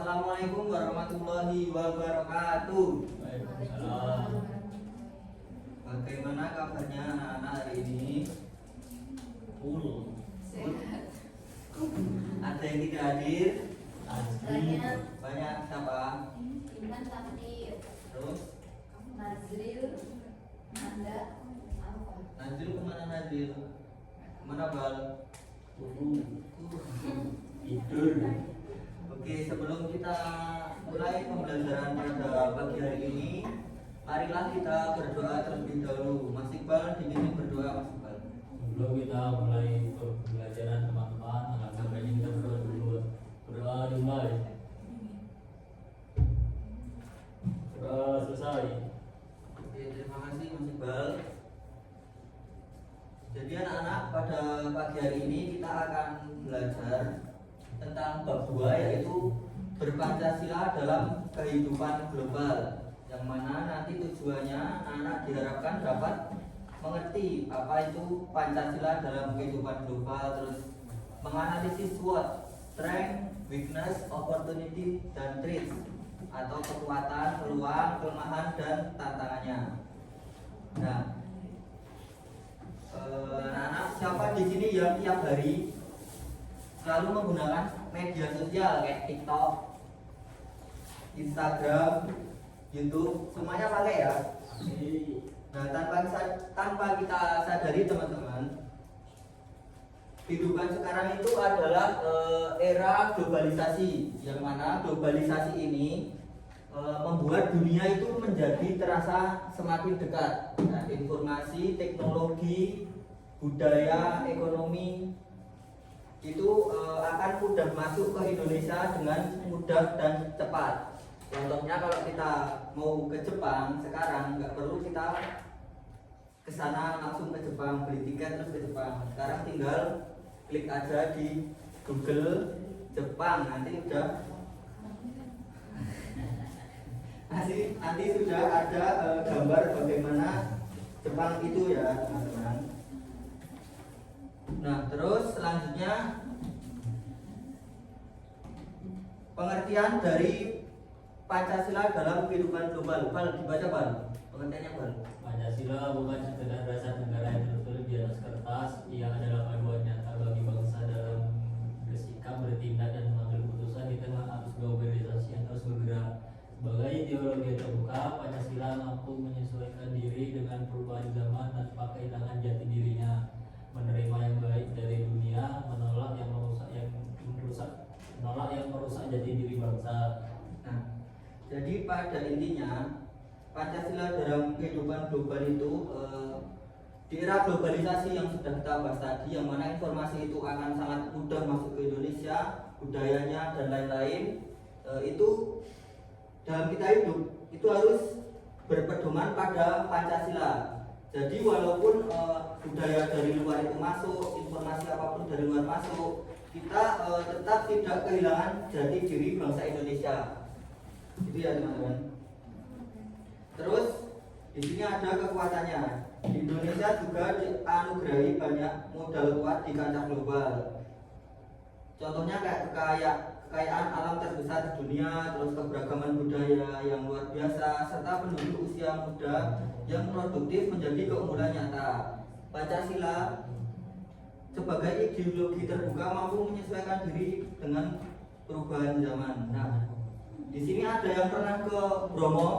Assalamualaikum warahmatullahi wabarakatuh. Waalaikumsalam. Bagaimana kabarnya anak-anak hari ini? Full. Ada yang tidak hadir? Asli. Banyak siapa? Iman Takdir, Terus Nazril, Nanda, apa? Nazil kemana Nazil? Kemana Bal? Tidur. Oke, sebelum kita mulai pembelajaran pada pagi hari ini, marilah kita berdoa terlebih dahulu. Mas Iqbal diminta berdoa, Mas Iqbal. Sebelum kita mulai pembelajaran teman-teman, alangkah baiknya kita berdoa dulu. Berdoa dimulai. Berdoa selesai. Oke, terima kasih Mas Iqbal. Jadi anak-anak, pada pagi hari ini kita akan belajar tentang bab 2, yaitu berpancasila dalam kehidupan global, yang mana nanti tujuannya anak diharapkan dapat mengerti apa itu Pancasila dalam kehidupan global, terus menganalisis SWOT, strength, weakness, opportunity, dan threats, atau kekuatan, peluang, kelemahan, dan tantangannya. Nah, anak-anak, siapa di sini yang tiap hari selalu menggunakan media sosial kayak TikTok, Instagram, YouTube, semuanya pakai ya? Nah, tanpa kita sadari teman-teman, kehidupan sekarang itu adalah era globalisasi, yang mana globalisasi ini membuat dunia itu menjadi terasa semakin dekat. Nah, informasi, teknologi, budaya, ekonomi itu akan mudah masuk ke Indonesia dengan mudah dan cepat. Contohnya kalau kita mau ke Jepang sekarang, nggak perlu kita ke sana langsung ke Jepang, beli tiket terus ke Jepang. Sekarang tinggal klik aja di Google Jepang, nanti sudah ada gambar bagaimana Jepang itu ya teman-teman. Nah, terus selanjutnya pengertian dari Pancasila dalam kehidupan global. Bal, dibaca Bal, pengertiannya Bal. Pancasila bukan sekedar dasar negara yang tertulis di atas kertas, ia adalah panduan nyata bagi bangsa dalam bersikap, bertindak, dan mengambil keputusan di tengah arus globalisasi yang terus bergerak. Sebagai ideologi terbuka, Pancasila mampu menyesuaikan diri dengan perubahan zaman tanpa kehilangan jati dirinya, menerima yang baik dari dunia, menolak yang merusak jati diri bangsa. Nah, jadi pada intinya Pancasila dalam kehidupan global itu di era globalisasi yang sudah kita bahas tadi, yang mana informasi itu akan sangat mudah masuk ke Indonesia, budayanya dan lain-lain, itu dalam kita hidup itu harus berpedoman pada Pancasila. Jadi walaupun budaya dari luar itu masuk, informasi apapun dari luar masuk, kita tetap tidak kehilangan jati diri bangsa Indonesia. Itu ya teman-teman. Terus di sini ada kekuatannya. Indonesia juga dianugerahi banyak modal kuat di kancah global. Contohnya kayak kekayaan alam terbesar di dunia, terus keberagaman budaya yang luar biasa, serta penduduk usia muda yang produktif menjadi keunggulan nyata. Pancasila sebagai ideologi terbuka mampu menyesuaikan diri dengan perubahan zaman. Nah, di sini ada yang pernah ke Bromo?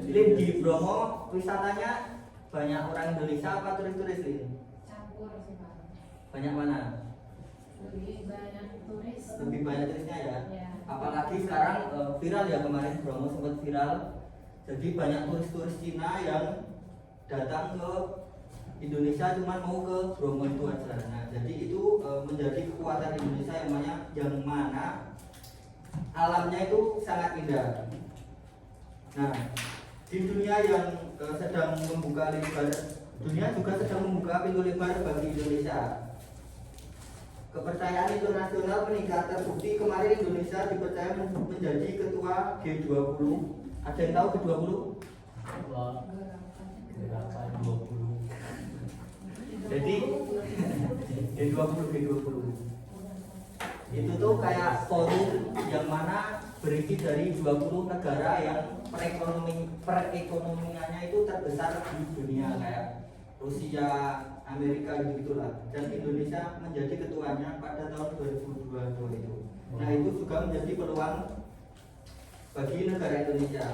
Lin di Bromo wisatanya banyak orang Indonesia apa turis-turis Lin? Campur sih Pak. Banyak mana? Lebih banyak turis. Lebih banyak turisnya ya? Ya. Apalagi sekarang viral ya, kemarin Bromo sempat viral. Jadi banyak turis-turis Cina yang datang ke Indonesia cuma mau ke Bromo itu aja. Nah, jadi itu menjadi kekuatan Indonesia yang mana alamnya itu sangat indah. Nah, di dunia yang sedang membuka lebar, dunia juga sedang membuka pintu lebar bagi Indonesia. Kepercayaan internasional meningkat, terbukti kemarin Indonesia dipercaya menjadi ketua G20. Ada yang tahu G20? Gerakan 20. Jadi G20. Itu tuh kayak forum yang mana berisi dari 20 negara yang perekonomiannya itu terbesar di dunia, kayak Rusia, Amerika gitulah. Dan Indonesia menjadi ketuanya pada tahun 2022 itu. Nah, itu juga menjadi peluang bagi negara Indonesia.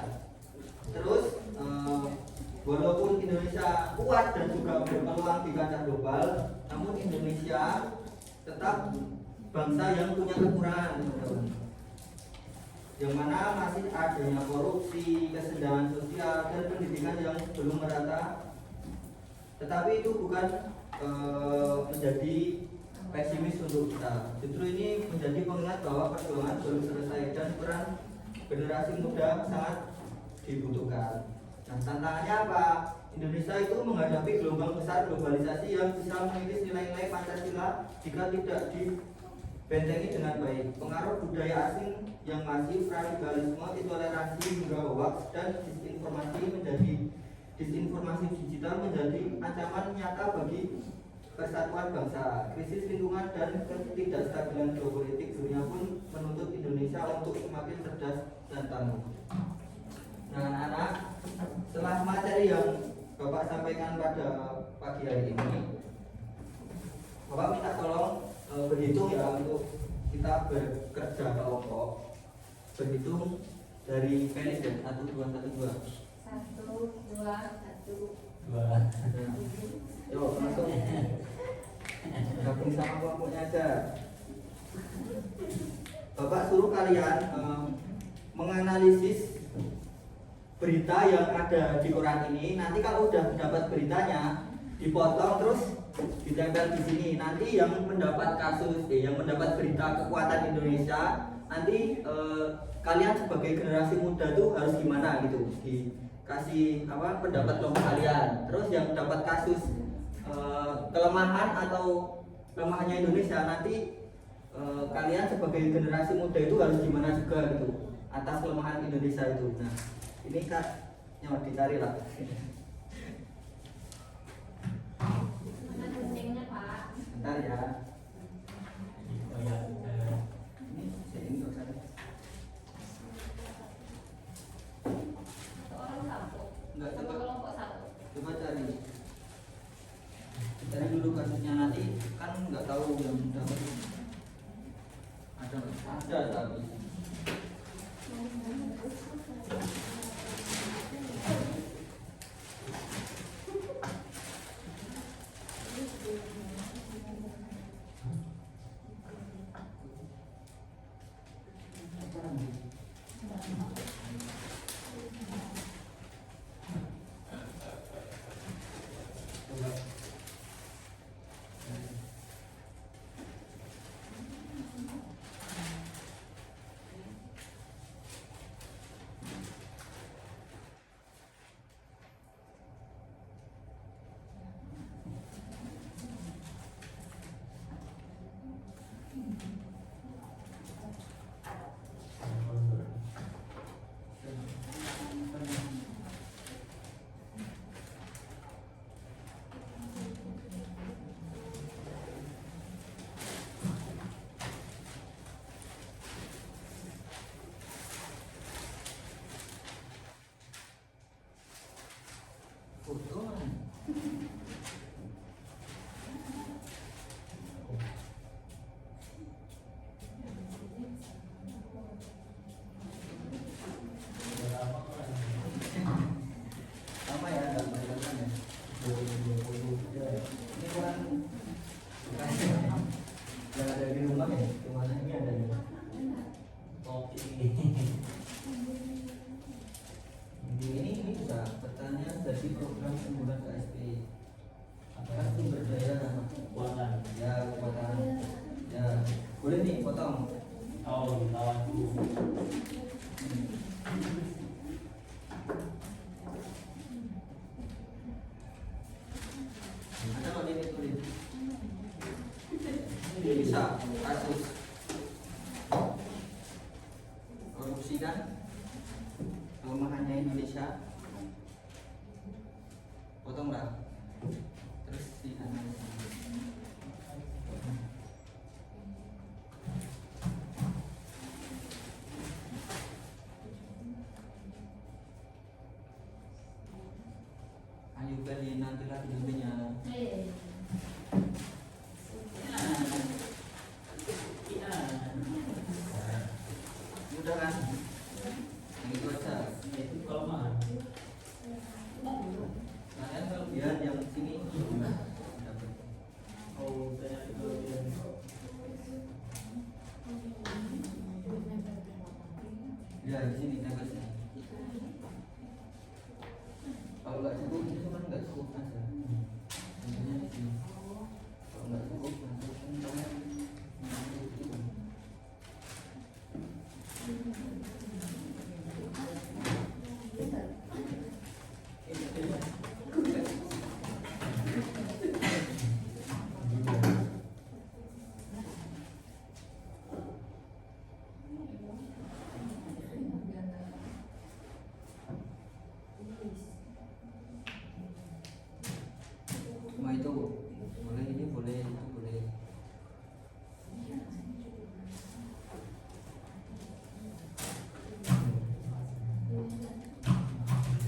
Terus walaupun Indonesia kuat dan juga berpeluang di kancah global, namun Indonesia tetap bangsa yang punya kekurangan, teman-teman. Yang mana masih adanya korupsi, kesenjangan sosial, dan pendidikan yang belum merata. Tetapi itu bukan menjadi pesimis untuk kita. Justru ini menjadi pengingat bahwa perjuangan belum selesai dan peran generasi muda sangat dibutuhkan. Nah, tantangannya apa? Indonesia itu menghadapi gelombang besar globalisasi yang bisa mengikis nilai-nilai Pancasila jika tidak dibentengi dengan baik. Pengaruh budaya asing yang masif, radikalisme, intoleransi hingga hoax dan disinformasi digital menjadi ancaman nyata bagi persatuan bangsa. Krisis lingkungan dan ketidakstabilan geopolitik dunia pun menuntut Indonesia untuk semakin cerdas dan tangguh. Nah, anak-anak, setelah materi yang Bapak sampaikan pada pagi hari ini, Bapak minta tolong berhitung ya untuk kita bekerja kelompok. Berhitung dari penis ya, 1, 2, 1, 2. 1, 2, 1. Yuk, langsung gabung sama kelompoknya aja. Bapak suruh kalian menganalisis berita yang ada di koran ini. Nanti kalau udah dapat beritanya, dipotong terus ditempel di sini. Nanti yang mendapat yang mendapat berita kekuatan Indonesia, nanti kalian sebagai generasi muda tuh harus gimana gitu, dikasih pendapat kelompok kalian. Terus yang dapat kasus kelemahan atau lemahnya Indonesia, nanti kalian sebagai generasi muda itu harus gimana juga gitu atas kelemahan Indonesia itu. Nah, ini kan yang dicari lah. Mana guntingnya, Pak? Bentar ya. Oh ya, Ini nggak usah. Seorang satu. Enggak, Satu coba. kelompok satu. Coba cari dulu kasusnya, nanti kan nggak tahu yang dapat ada tapi apa ya, nggak kelihatan ya. 2020 ya. Ini kan yang ada di rumah ya, kemana ini ada ya. kopi. Ini bisa pertanyaan dari program unggulan KSP. Apakah sumber daya Kekuatan. ya kekuatan ya boleh nih potong. Oh, lawan dulu. Ada nggak ini tulis? Ini bisa kasus korupsi kan, kelemahannya Indonesia, potong lah terus dianalisa. intinya. Mudah kan? Yang itu aja. Itu kelemahan. Kalian kelebihan yang sini dapat. Oh, saya itu yang Ya di sini tempel sini. Kalau nggak cukup itu kan nggak cukup aja. Intinya di sini. Kalau nggak cukup langsung kalian cukup. Cuma itu boleh, ini boleh, itu boleh.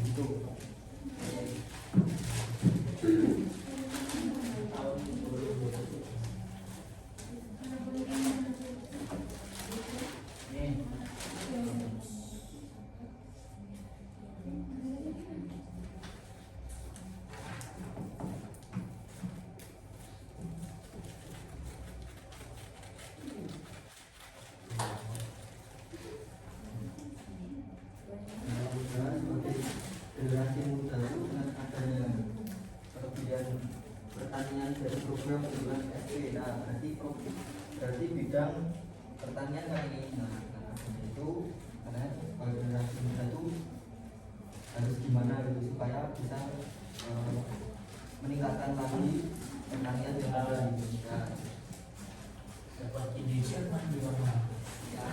Itu tahun 2021. Nih, mudah-mudahan sebagai generasi muda itu dengan adanya kelebihan pertanian dari program unggulan SP, nah berarti bidang pertanian kan ini. Nah karena adanya itu, karena sebagai generasi muda itu harus gimana gitu supaya bisa meningkatkan lagi pertanian yang ada di Indonesia. dapat Indonesia kan di mana? Ya.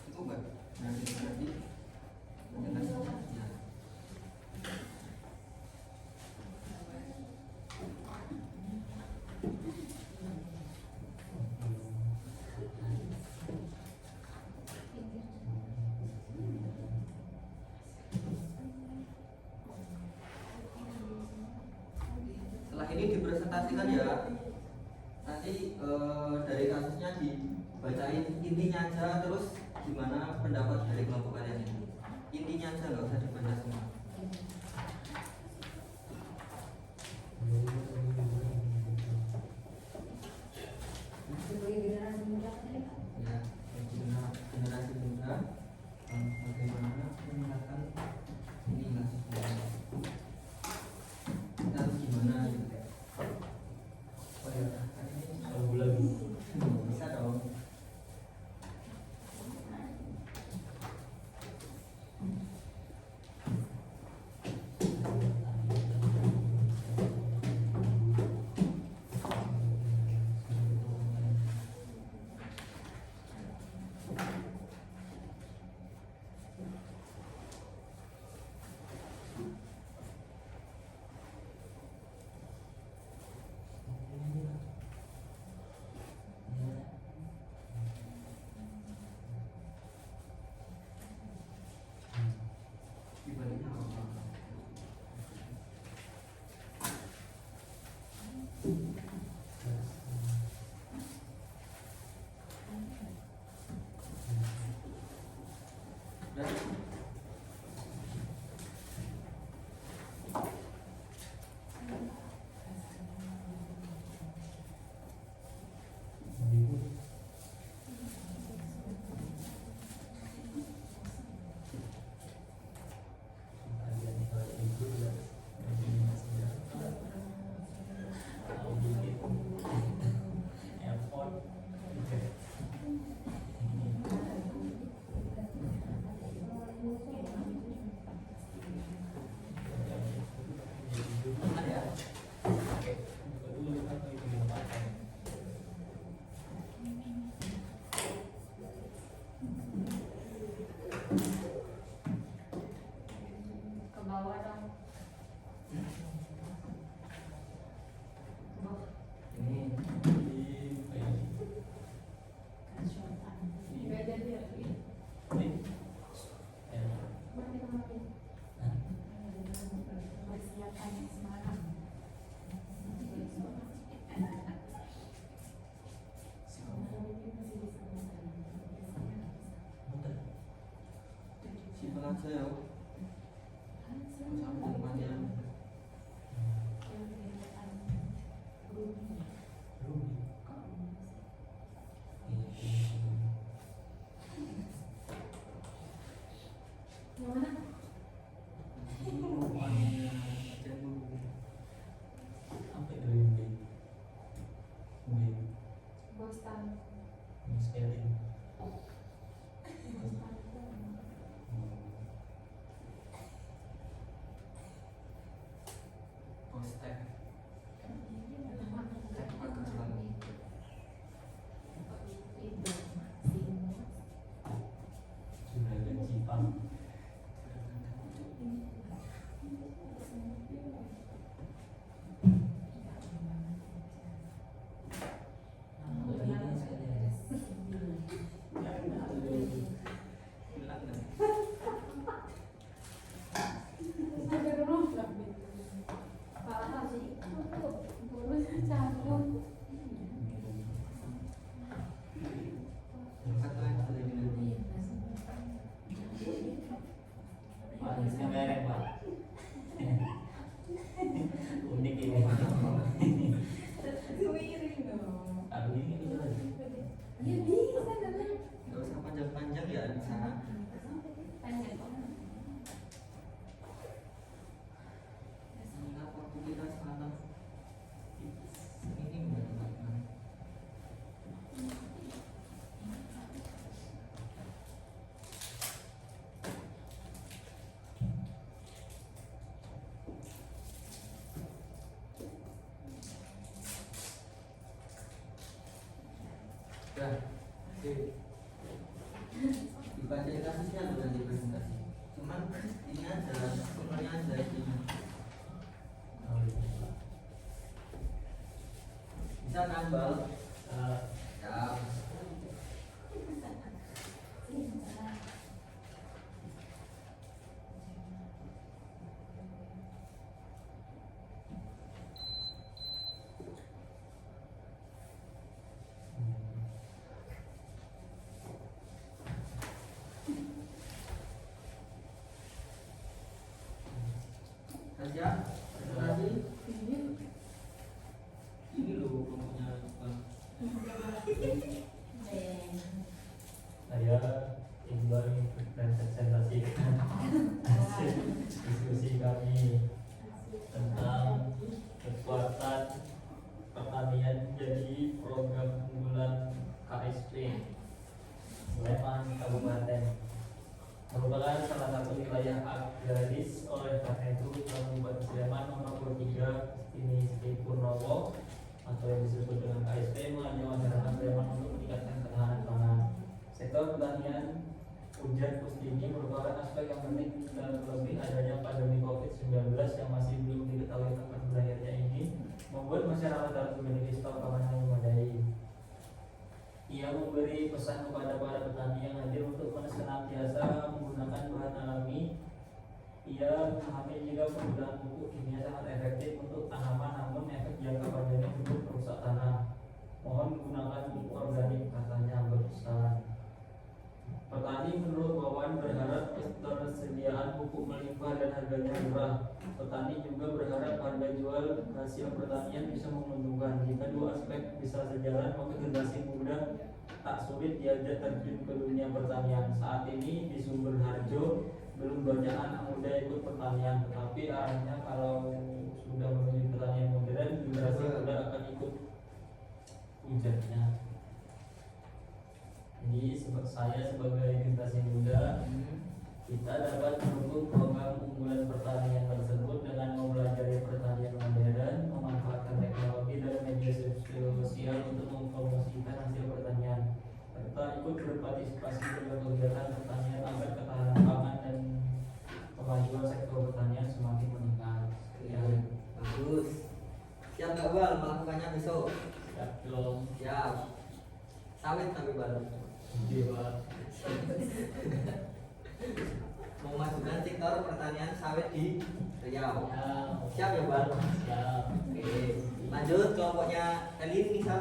Itu Mbak. Nanti ya. Setelah ini dipresentasikan ya, nanti dari kasusnya dibacain intinya aja, terus gimana pendapat dari kelompok kalian ini. Intinya aja, nggak usah dibaca semua. Ya, generasi muda bagaimana meningkatkan ini kasusnya. Kita harus gimana gitu. Oh ya, ini Kalau bulan bisa dong. aja ya. Sampai panjang. Yang mana? Sampai dari B. Boston. Spelling. Postek. Sudah ada Jepang. Manisnya merek Pak. Unik ini. Kalau ini bisa lagi. Gak usah panjang-panjang ya bisa. Sehingga waktu kita sangat ini teman-teman. Udah, oke. Dibaca kasusnya tuh nanti presentasi. Cuman ini aja, sumbernya aja ini. Bisa nambal. Ya. Saja, presentasi. Ini loh kelompoknya Bang. Saya Iqbal presentasikan hasil diskusi kami tentang kekuatan pertanian jadi program unggulan KSP Sleman Kabupaten merupakan salah satu wilayah agraris. Oleh karena itu Kabupaten Sleman nomor 23 ini Sri Purnowo atau yang disebut dengan KSP mengajak masyarakat Sleman untuk meningkatkan ketahanan pangan. Sektor pertanian hujan musim ini merupakan aspek yang penting, terlebih adanya pandemi COVID-19 yang masih belum diketahui kapan berakhirnya ini membuat masyarakat harus memiliki stok pangan yang memadai. Ia memberi pesan kepada para petani yang hadir untuk senantiasa menggunakan bahan alami. Ia memahami jika penggunaan pupuk kimia sangat efektif untuk tanaman, namun efek jangka panjangnya untuk merusak tanah. Mohon menggunakan pupuk organik, katanya berpesan. Petani menurut Wawan berharap ketersediaan pupuk melimpah dan harganya murah. Petani juga berharap harga jual hasil pertanian bisa menguntungkan. Jika dua aspek bisa sejalan, maka generasi muda tak sulit diajak terjun ke dunia pertanian. Saat ini di Sumber Harjo belum banyak anak muda ikut pertanian, tetapi arahnya kalau sudah menuju pertanian modern, generasi muda akan ikut ujarnya. Jadi saya sebagai generasi muda, kita dapat mendukung program unggulan pertanian tersebut dengan mempelajari pertanian modern, memanfaatkan teknologi dan media sosial untuk mempromosikan hasil pertanian, serta ikut berpartisipasi dalam kegiatan pertanian agar ketahanan pangan dan kemajuan sektor pertanian semakin meningkat. Ya, bagus. Siap nggak Bal melakukannya besok? Siap belum? Siap. Sawit tapi Bal. Dewa. Mau majukan sektor pertanian sawit di Riau. Ya. Siap ya Bal? Siap. Oke. Lanjut kelompoknya Elin Nisa.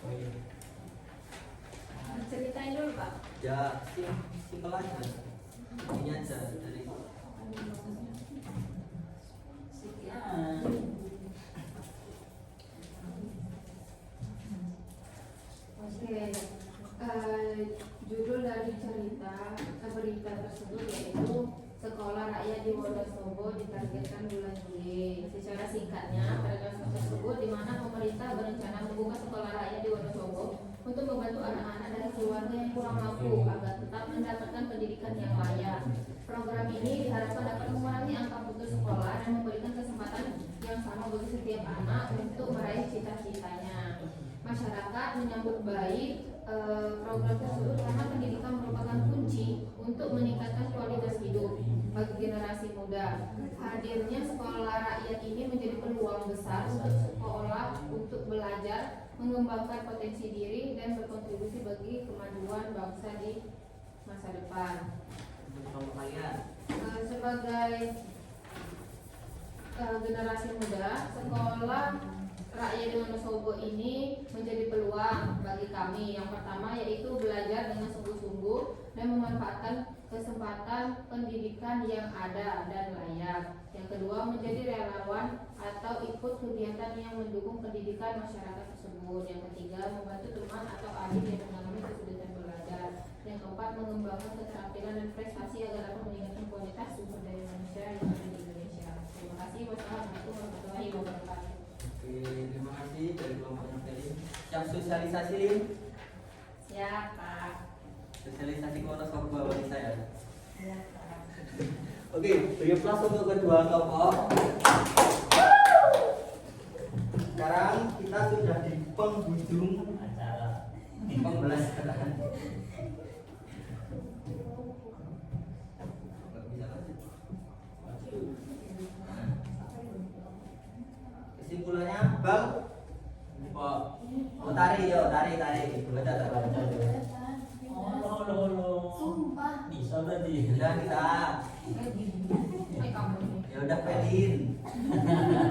Oh iya. Ceritain dulu Pak. Ya, simpel aja. Ini aja dari Sekian. Oke, judul dari berita tersebut yaitu Sekolah Rakyat di Wonosobo ditargetkan bulan Juli. Secara singkatnya, pada tersebut di mana pemerintah berencana membuka sekolah rakyat di Wonosobo untuk membantu anak-anak dari keluarga yang kurang mampu agar tetap mendapatkan pendidikan yang layak. Program ini diharapkan dapat mengurangi angka putus sekolah dan memberikan kesempatan yang sama bagi setiap anak untuk meraih cita-citanya. Masyarakat menyambut baik program tersebut karena pendidikan merupakan kunci untuk meningkatkan kualitas hidup bagi generasi muda. Hadirnya sekolah rakyat ini menjadi peluang besar untuk sekolah untuk belajar, mengembangkan potensi diri dan berkontribusi bagi kemajuan bangsa di masa depan. Sebagai generasi muda, sekolah rakyat di Wonosobo ini menjadi peluang bagi kami. Yang pertama yaitu belajar dengan sungguh-sungguh dan memanfaatkan kesempatan pendidikan yang ada dan layak. Yang kedua, menjadi relawan atau ikut kegiatan yang mendukung pendidikan masyarakat tersebut. Yang ketiga, membantu teman atau adik yang mengalami kesulitan belajar. Yang keempat, mengembangkan keterampilan dan prestasi agar dapat meningkatkan kualitas sumber daya manusia yang ada di Indonesia. Terima kasih. Wassalamualaikum warahmatullahi wabarakatuh. Oke, terima kasih dari kelompok Nafeli. Yang sosialisasi Lin, Siapa? sosialisasi ke Wonosobo bagi saya. Ya, Pak. Oke, beri aplaus untuk kedua kelompok. Sekarang kita sudah di penghujung Acara. pembelajaran. Nggak bisa lanjut. Kesimpulannya, Bang. Pak. Oh, tarik yo, tarik. Baca tak baca. Halo. Sumpah. Bisa berarti. Udah bisa. Ya udah Pelin.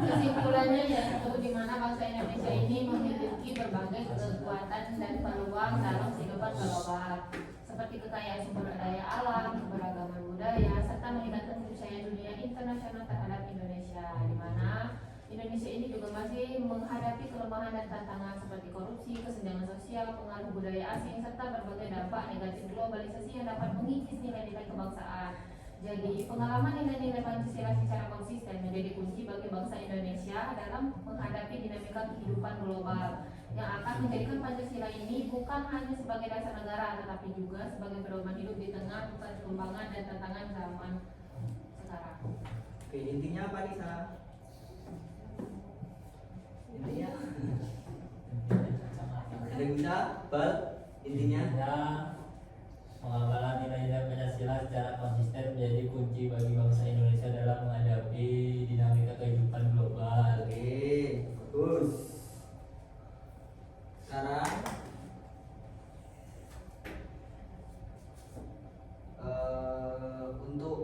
Kesimpulannya yaitu di mana bangsa Indonesia ini memiliki berbagai kekuatan dan peluang dalam kehidupan global, seperti kekayaan sumber daya alam, keberagaman budaya, serta meningkatkan kepercayaan dunia internasional terhadap Indonesia, di mana Indonesia ini juga masih menghadapi kelemahan dan tantangan seperti korupsi, kesenjangan sosial, pengaruh budaya asing, serta berbagai dampak negatif globalisasi yang dapat mengikis nilai-nilai kebangsaan. Jadi, pengalaman nilai-nilai Pancasila secara konsisten menjadi kunci bagi bangsa Indonesia dalam menghadapi dinamika kehidupan global yang akan menjadikan Pancasila ini bukan hanya sebagai dasar negara, tetapi juga sebagai pedoman hidup di tengah perkembangan dan tantangan zaman sekarang. Oke, intinya apa nih, Sa? Intinya ada yang bisa, Bal? Intinya Ya, pengabalan nilai-nilai Pancasila secara konsisten menjadi kunci bagi bangsa Indonesia dalam menghadapi dinamika kehidupan global. oke, bagus. Sekarang untuk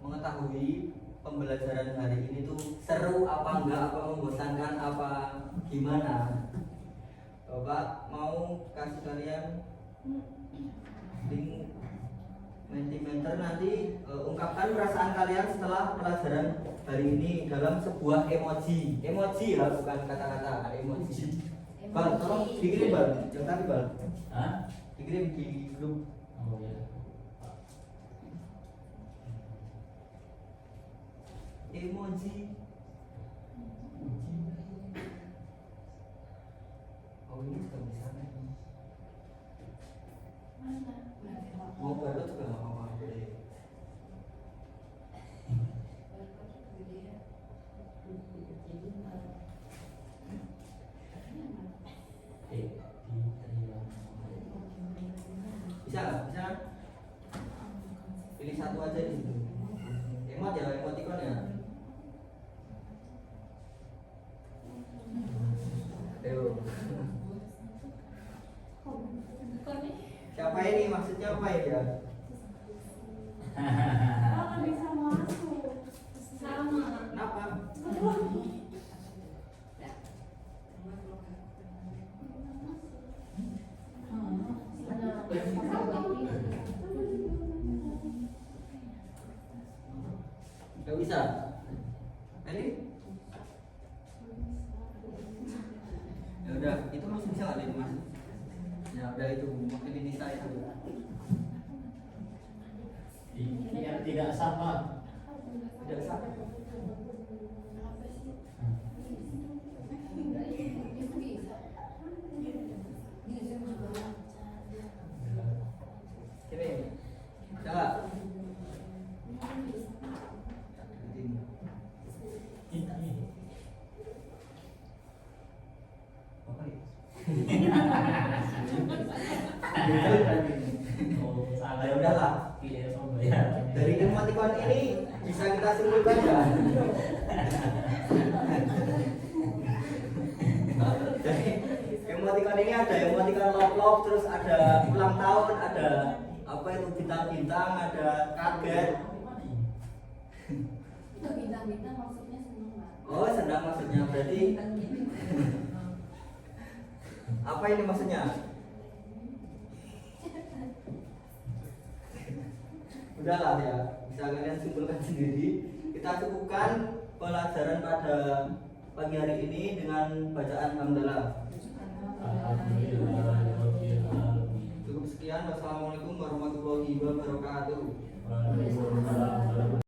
mengetahui pembelajaran hari ini tuh seru apa enggak, apa membosankan, apa gimana, Bapak mau kasih kalian link Mentimeter nanti ungkapkan perasaan kalian setelah pelajaran hari ini dalam sebuah emoji ya, bukan kata-kata, emoji. Bang, tolong dikirim Bang, yang tadi Bang, Hah? dikirim di grup. Oh ya. Emoji. Oh ini sudah bisa nih. Mau baru juga nggak apa-apa boleh. Bisa nggak? Bisa kan? Pilih satu aja di situ. Emot ya, emoticon ya. Ayo. Siapa ini? Maksudnya apa ya? Sama. Kenapa? kali ini, Mas. Ya udah itu, mungkin ini saya. Yang tidak sama. Tidak sama. Ini, coba. Ini. Apa ya? Oh, salah Ya udahlah. Iya, coba ya. Dari emoticon ini bisa kita simpulkan ya. Jadi emoticon ini ada emoticon love, terus ada ulang tahun, ada apa itu bintang-bintang, ada kaget. Itu bintang-bintang maksudnya senang Mbak. Oh, senang maksudnya berarti apa ini maksudnya? Udahlah ya, bisa kalian simpulkan sendiri. Kita cukupkan pelajaran pada pagi hari ini dengan bacaan hamdalah. Alhamdulillah. Cukup sekian. Wassalamualaikum warahmatullahi wabarakatuh. Waalaikumsalam.